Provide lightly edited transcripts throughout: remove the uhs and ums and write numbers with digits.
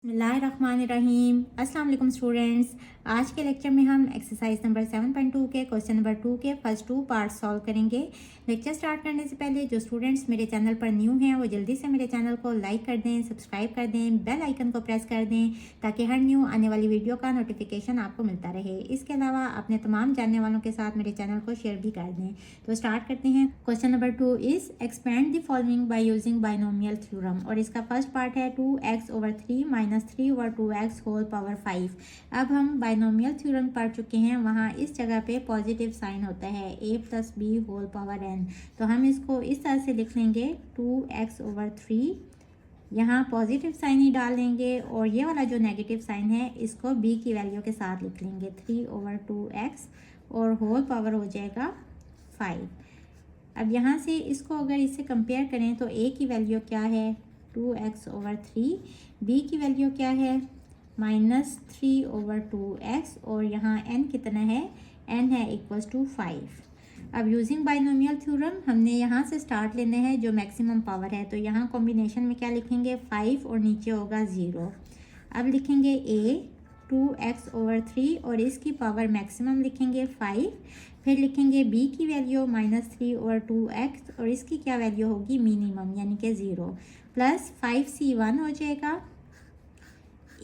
बिस्मिल्लाहिर्रहमानिर्रहीम। अस्सलाम वालेकुम स्टूडेंट्स। आज के लेक्चर में हम एक्सरसाइज नंबर 7.2 के क्वेश्चन नंबर 2 के फर्स्ट 2 पार्ट सॉल्व करेंगे। लेक्चर स्टार्ट करने से पहले जो स्टूडेंट्स मेरे चैनल पर न्यू हैं वो जल्दी से मेरे चैनल को लाइक कर दें, सब्सक्राइब कर दें, बेल आइकन को प्रेस कर दें ताकि हर न्यू आने वाली वीडियो का नोटिफिकेशन आपको मिलता रहे। इसके अलावा अपने तमाम जानने वालों के साथ मेरे चैनल को शेयर भी कर दें। तो स्टार्ट करते हैं। Question number 2 is expand the following by using binomial theorem और इसका फर्स्ट पार्ट है 2x/3 - 3/2x होल पावर 5। अब हम बाइनोमियल थ्योरम पढ़ चुके हैं, वहाँ इस जगह पे पॉजिटिव साइन होता है a + b whole power n। तो हम इसको इस तरह से लिख लेंगे 2x/3, यहाँ पॉजिटिव साइन ही डाल लेंगे और ये वाला जो नेगेटिव साइन है इसको b की वैल्यू के साथ लिख लेंगे 3/2x और होल पावर हो जाएगा 5। अब यहाँ से इसको अगर इससे कंपेयर करें तो a की वैल्यू क्या है 2x/3, b की वैल्यू क्या है -3/2x और यहाँ n कितना है, n है =5। अब यूजिंग बाइनोमियल थ्योरम हमने यहाँ से स्टार्ट लेना है जो मैक्सिमम पावर है, तो यहाँ कॉम्बिनेशन में क्या लिखेंगे 5 और नीचे होगा 0। अब लिखेंगे a 2x/3 और इसकी पावर मैक्सिमम लिखेंगे 5, फिर लिखेंगे b की वैल्यू -3/2x और इसकी क्या वैल्यू होगी मिनिमम यानी कि 0 प्लस 5c1 हो जाएगा।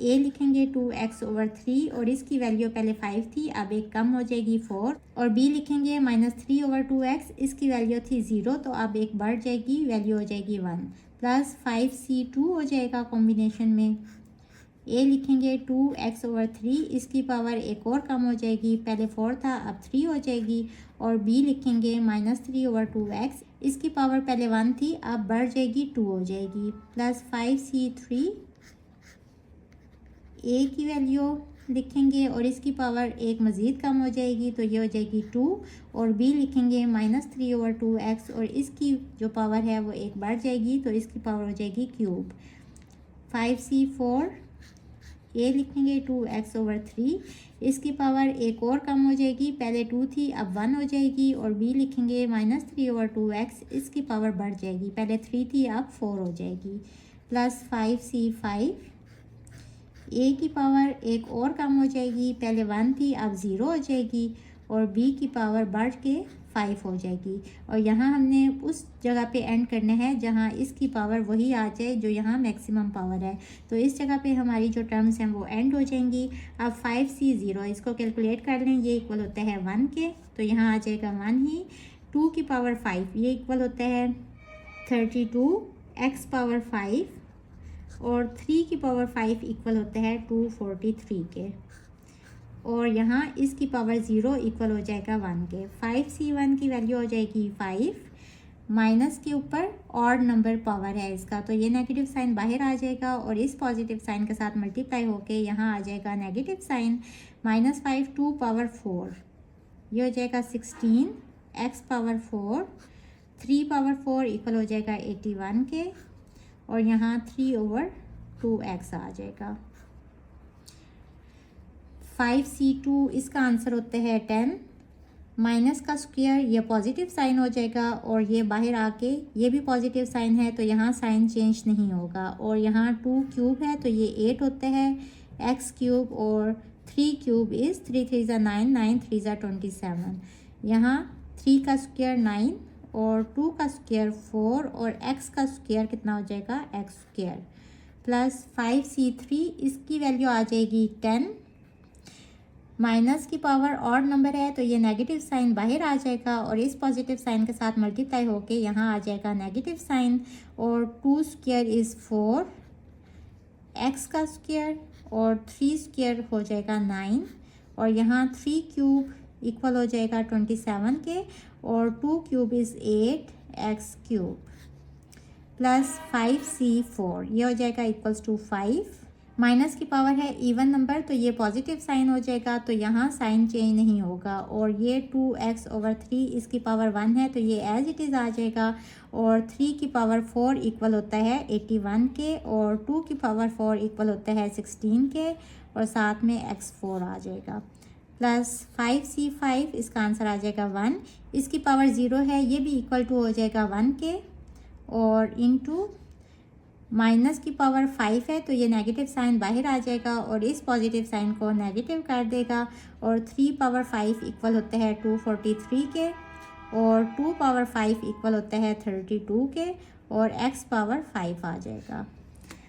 a लिखेंगे 2x/3 और इसकी वैल्यू पहले 5 थी, अब एक कम हो जाएगी 4 और b लिखेंगे -3/2x, इसकी वैल्यू थी 0 तो अब एक बढ़ जाएगी, वैल्यू हो जाएगी 1 प्लस 5c2 हो जाएगा कॉम्बिनेशन में। a लिखेंगे 2x/3, इसकी पावर एक और कम हो जाएगी, पहले 4 था अब 3 हो जाएगी और b लिखेंगे -3/2x, इसकी पावर पहले 1 थी अब बढ़ जाएगी 2 हो जाएगी प्लस 5c3, a की वैल्यू लिखेंगे और इसकी पावर एक मज़ीद कम हो जाएगी तो ये हो जाएगी 2 और b लिखेंगे -3/2x और इसकी जो पावर है वो एक बढ़ जाएगी तो इसकी पावर हो जाएगी क्यूब 5c4, a लिखेंगे 2x/3, इसकी पावर एक और कम हो जाएगी, पहले 2 थी अब 1 हो जाएगी और b लिखेंगे -3/2x, इसकी पावर बढ़ जाएगी, पहले 3 थी अब 4 हो जाएगी प्लस 5c5, a की पावर एक और कम हो जाएगी, पहले 1 थी अब 0 हो जाएगी और b की पावर बढ़ के 5 हो जाएगी और यहाँ हमने उस जगह पे एंड करना है जहाँ इसकी पावर वही आ जाए जो यहाँ मैक्सिमम पावर है, तो इस जगह पे हमारी जो टर्म्स हैं वो एंड हो जाएंगी। अब 5c0 इसको कैलकुलेट कर लें, ये इक्वल होता है 1 के, तो यहाँ आ जाएगा 1 ही, 2 की पावर 5 ये इक्वल होता है 32x⁵ और 3 की पावर 5 इक्वल होता है 243 के और यहाँ इसकी पावर 0 इक्वल हो जाएगा 1 के। 5c1 की वैल्यू हो जाएगी 5, माइनस के ऊपर ऑड नंबर पावर है इसका, तो ये नेगेटिव साइन बाहर आ जाएगा और इस पॉजिटिव साइन के साथ मल्टीप्लाई होके यहाँ आ जाएगा नेगेटिव साइन -5 2/4, ये हो जाएगा 16x⁴, 3/4 इक्वल हो जाएगा 81 के और यहाँ 3/2x आ जाएगा। 5c2 इसका आंसर होता है 10, माइनस का स्क्वायर ये पॉजिटिव साइन हो जाएगा और ये बाहर आके ये भी पॉजिटिव साइन है तो यहाँ साइन चेंज नहीं होगा और यहाँ 2 क्यूब है तो ये 8 होता है x³ और 3 क्यूब इज़ 3 3 9, 9 3 27, यहाँ 3 का स्क्वायर 9 और 2 का स्क्वायर 4 और x का स्क्वायर कितना हो जाएगा x² प्लस 5c3 इसकी वैल्यू आ जाएगी 10, माइनस की पावर ऑड नंबर है तो ये नेगेटिव साइन बाहर आ जाएगा और इस पॉजिटिव साइन के साथ मल्टीप्लाई होके यहाँ आ जाएगा नेगेटिव साइन और 2 स्क्वायर इज़ 4, x का स्क्वायर और 3 स्क्वायर हो जाएगा 9 और यहाँ 3 क्यूब इक्वल हो जाएगा 27 के और 2 cube is 8x³ plus 5c4 ये हो जाएगा इक्वल्स टू 5, माइनस की पावर है इवन नंबर तो ये पॉजिटिव साइन हो जाएगा तो यहाँ साइन चेंज नहीं होगा और ये 2x/3 इसकी पावर 1 है तो ये एज इट इज़ आ जाएगा और 3 की पावर 4 इक्वल होता है 81 के और 2 की पावर 4 इक्वल होता है 16 के और साथ में x4 आ जाएगा प्लस 5c5 इसका आंसर आ जाएगा 1, इसकी पावर 0 है ये भी इक्वल टू हो जाएगा 1 के और इनटू माइनस की पावर 5 है तो ये नेगेटिव साइन बाहर आ जाएगा और इस पॉजिटिव साइन को नेगेटिव कर देगा। और 3 पावर 5 इक्वल होते हैं 243 के, और 2 पावर 5 इक्वल होता है 32 के, और x पावर 5 आ जाएगा।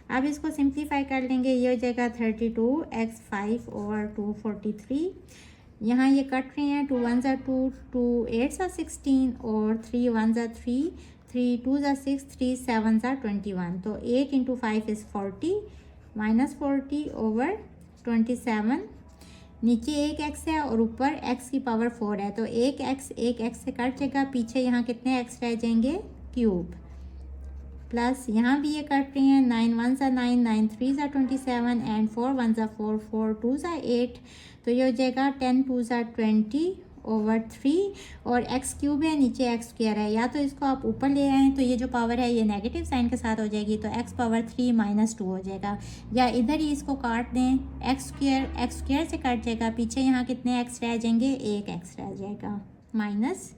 अब इसको सिंप्लीफाई कर लेंगे, ये हो जाएगा 32x 5 ओवर 243। यहाँ ये कट रहे हैं, 2 1 ज़ा 2, 2 8 ज़ा 16, और 3 1 ज़ा 3, 3 2 ज़ा 6, 3 7 ज़ा 21। तो 8 इंटू 5 इज़ 40, माइनस 40 ओवर 27। नीचे एक x है और ऊपर x की पावर 4 है, तो एक x से कट जाएगा, पीछे यहाँ कितने x रह जाएंगे, क्यूब। प्लस यहाँ भी ये कट रहे हैं, 9 1 ज़ा 9, 9 3 ज़ा 27, एंड 4 1 ज़ा 4, 4 2 ज़ा 8। तो ये हो जाएगा 10 2 ज़ा 20 ओवर 3, और x क्यूब है, नीचे x स्क्वायर है। या तो इसको आप ऊपर ले आएँ तो ये जो पावर है ये नेगेटिव साइन के साथ हो जाएगी, तो x पावर 3 माइनस 2 हो जाएगा, या इधर ही इसको काट दें, x स्क्वायर से कट जाएगा, पीछे यहाँ कितने x रह जाएंगे, एक x रह जाएगा। माइनस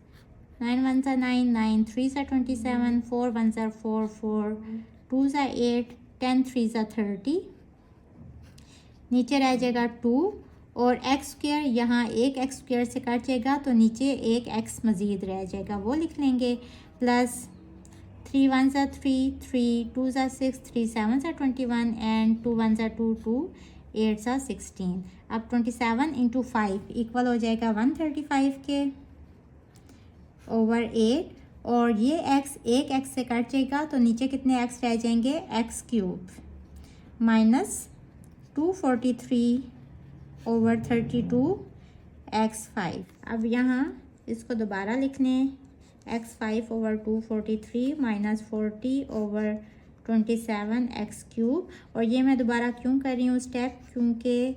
9 1 ज़ा 9, 9 3 ज़ा 27, 4 1 ज़ा 4, 4 2 ज़ा 8, 10 3 ज़ा 30, नीचे रह जाएगा 2, और x स्क्वायर यहाँ एक x स्क्वायर से कट जाएगा, तो नीचे एक x मज़ीद रह जाएगा, वो लिख लेंगे। प्लस 3 1 ज़ा 3, 3 2 ज़ा 6, 3 7 ज़ा 21, एंड 2 1 ज़ा 2, 2 8 ज़ा 16। अब 27 इंटू 5 इक्वल हो जाएगा 135 के ओवर 8, और ये x एक x से कट जाएगा, तो नीचे कितने x रह जाएंगे, x cube, minus 243 over 32 x 5। अब यहाँ इसको दोबारा लिख लें, x 5 over 243 minus 40 over 27 x cube. और ये मैं दोबारा क्यों कर रही हूँ स्टेप, क्योंकि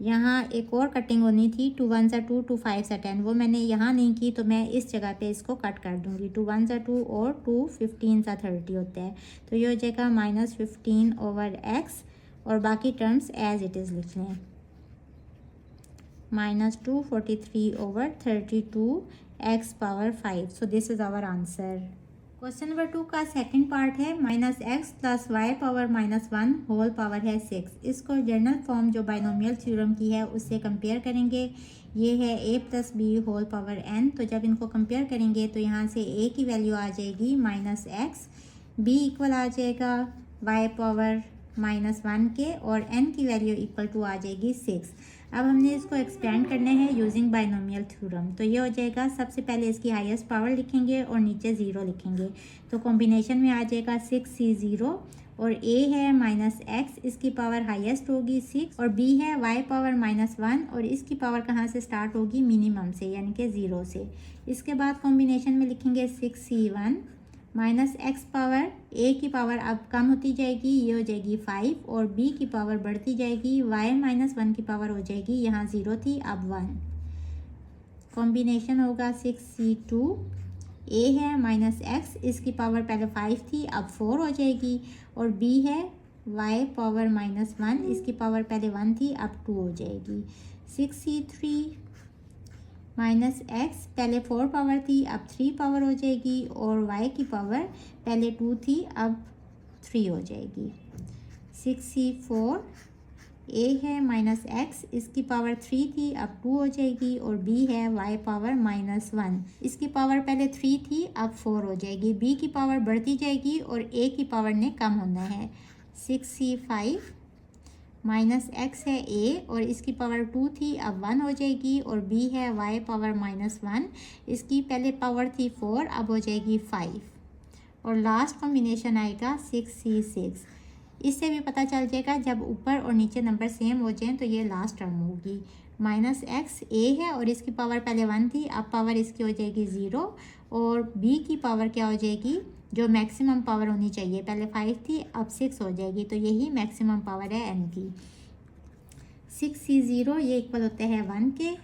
यहाँ एक और कटिंग होनी थी, 2 1 ज़ा 2, 2 5 ज़ा 10, वो मैंने यहाँ नहीं की, तो मैं इस जगह पे इसको कट कर दूँगी। 2 1 ज़ा 2 और 2 15 ज़ा 30 होता है, तो ये हो जाएगा माइनस 15 ओवर x, और बाकी टर्म्स एज इट इज़ लिख लें, minus 243 over 32 x power 5। So this is our answer. Question number 2 का सेकंड पार्ट है, minus x plus y power minus 1 whole power है 6। इसको जर्नल फॉर्म जो बाइनोमियल थ्योरम की है उससे कंपेयर करेंगे। ये है a plus B whole power n, तो जब इनको कंपेयर करेंगे तो यहाँ से a की वैल्यू आ जाएगी माइनस एक्स, b इक्वल आ जाएगा y पावर माइनस 1 के, और n की वैल्यू इक्वल टू आ जाएगी 6। अब हमने इसको एक्सपेंड करने हैं यूजिंग बाइनोमियल थ्योरम। तो ये हो जाएगा, सबसे पहले इसकी हाईएस्ट पावर लिखेंगे और नीचे 0 लिखेंगे, तो कॉम्बिनेशन में आ जाएगा 6c0, और a है माइनस एक्स, इसकी पावर हाईएस्ट होगी 6, और b है y पावर माइनस 1, और इसकी पावर कहाँ से स्टार्ट होगी, मिनिमम से, यानी कि 0 से। इसके बाद कॉम्बिनेशन में लिखेंगे 6c1 minus x power, a की पावर अब कम होती जाएगी, ये हो जाएगी 5, और b की पावर बढ़ती जाएगी, y माइनस 1 की पावर हो जाएगी, यहाँ 0 थी अब 1। कॉम्बिनेशन होगा 6c2, a है माइनस एक्स, इसकी पावर पहले 5 थी अब 4 हो जाएगी, और b है y पावर माइनस 1, इसकी पावर पहले 1 थी अब 2 हो जाएगी। 6c3 माइनस एक्स, पहले 4 पावर थी अब 3 पावर हो जाएगी, और y की पावर पहले 2 थी अब 3 हो जाएगी। 6c4, a है माइनस एक्स, इसकी पावर 3 थी अब 2 हो जाएगी, और b है y पावर माइनस 1, इसकी पावर पहले 3 थी अब 4 हो जाएगी, b की पावर बढ़ती जाएगी और a की पावर ने कम होना है। 6c5 माइनस एक्स है a, और इसकी पावर 2 थी अब 1 हो जाएगी, और b है y पावर माइनस 1, इसकी पहले पावर थी 4 अब हो जाएगी 5, और लास्ट कॉम्बिनेशन आएगा 6c6। इससे भी पता चल जाएगा जब ऊपर और नीचे नंबर सेम हो जाएं तो ये लास्ट टर्म होगी। माइनस एक्स a है, और इसकी पावर पहले 1 थी, अब पावर इसकी हो जाएगी 0, और b की पावर क्या हो जाएगी, जो मैक्सिमम पावर होनी चाहिए, पहले 5 थी अब 6 हो जाएगी, तो यही मैक्सिमम पावर है n की। 6c0 ये इक्वल होते हैं 1 के।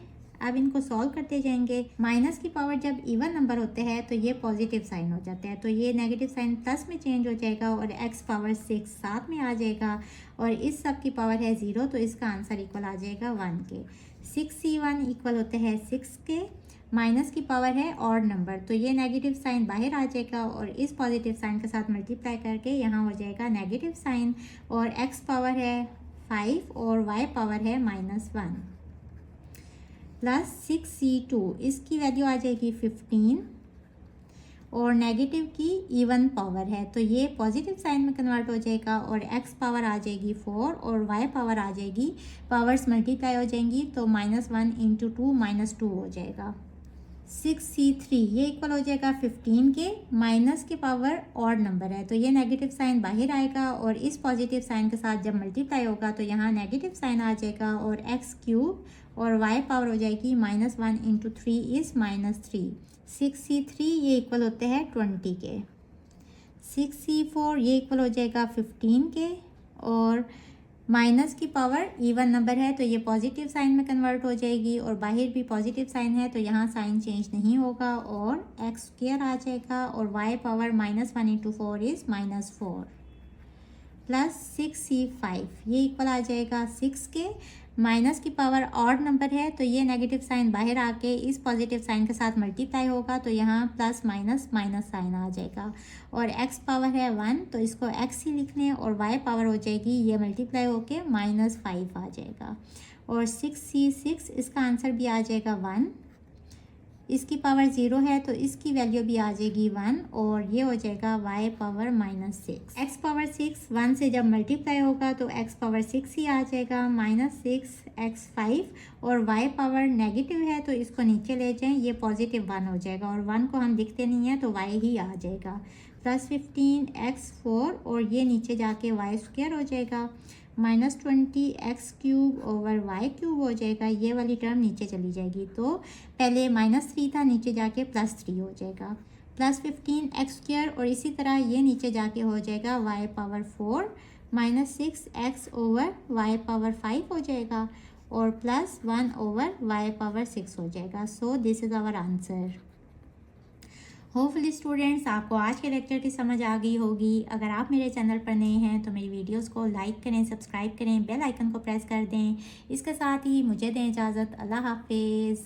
अब इनको सॉल्व करते जाएंगे। माइनस की पावर जब इवन नंबर होते हैं तो ये पॉजिटिव साइन हो जाता है, तो ये नेगेटिव साइन प्लस में चेंज हो जाएगा, और x पावर 6 साथ में आ जाएगा, और इस सब की पावर है 0, तो इसका आंसर इक्वल आ जाएगा 1 के। 6c1 इक्वल होते हैं 6 के, माइनस की पावर है ऑड नंबर, तो ये नेगेटिव साइन बाहर आ जाएगा और इस पॉजिटिव साइन के साथ मल्टीप्लाई करके यहाँ हो जाएगा नेगेटिव साइन। और x पावर है 5 और y पावर है -1 प्लस 6c2, इसकी वैल्यू आ जाएगी 15 और नेगेटिव की इवन पावर है तो ये पॉजिटिव साइन में कन्वर्ट हो जाएगा और x पावर आ जाएगी 4 और y पावर आ जाएगी, पावर्स मल्टीप्लाई हो जाएंगी तो -1 × 2 -2 हो जाएगा। 6c3 ये इक्वल हो जाएगा 15 के, माइनस की पावर ऑड नंबर है तो ये नेगेटिव साइन बाहर आएगा और इस पॉजिटिव साइन के साथ जब मल्टीप्लाई होगा तो यहाँ नेगेटिव साइन आ जाएगा और x³ और y पावर हो जाएगी -1 × 3 इज़ -3। 6c3 ये इक्वल होते हैं 20 के। 6c4 ये इक्वल हो जाएगा 15 के और माइनस की पावर इवन नंबर है तो ये पॉजिटिव साइन में कन्वर्ट हो जाएगी और बाहर भी पॉजिटिव साइन है तो यहाँ साइन चेंज नहीं होगा और x² आ जाएगा और y power -1 × 4 is -4 plus 6c5 ये इक्वल आ जाएगा 6 के। माइनस की पावर ऑड नंबर है तो ये नेगेटिव साइन बाहर आके इस पॉजिटिव साइन के साथ मल्टीप्लाई होगा तो यहाँ प्लस माइनस माइनस साइन आ जाएगा और x पावर है 1 तो इसको x ही लिख लें और y पावर हो जाएगी ये मल्टीप्लाई होके -5 आ जाएगा और 6c6 इसका आंसर भी आ जाएगा 1, इसकी पावर 0 है तो इसकी वैल्यू भी आ जाएगी 1 और ये हो जाएगा y पावर -6। x पावर 6 1 से जब मल्टीप्लाई होगा तो x पावर 6 ही आ जाएगा -6x5 और y पावर नेगेटिव है तो इसको नीचे ले जाएं, ये पॉजिटिव 1 हो जाएगा और 1 को हम लिखते नहीं हैं तो y ही आ जाएगा प्लस 15x4 और ये नीचे जाके y² हो जाएगा -20x³ ओवर y³ हो जाएगा, ये वाली टर्म नीचे चली जाएगी तो पहले -3 था नीचे जाके +3 हो जाएगा प्लस 15x² और इसी तरह ये नीचे जाके हो जाएगा y power 4 -6x over y power 5 हो जाएगा और +1 ओवर y पावर 6 हो जाएगा। So this is our answer. Hopefully students आपको आज के लेक्चर की समझ आ गई होगी। अगर आप मेरे चैनल पर नए हैं तो मेरी वीडियोस को लाइक करें, सब्सक्राइब करें, बेल आइकन को प्रेस कर दें। इसके साथ ही मुझे दें इजाज़त। अल्लाह हाफिज़।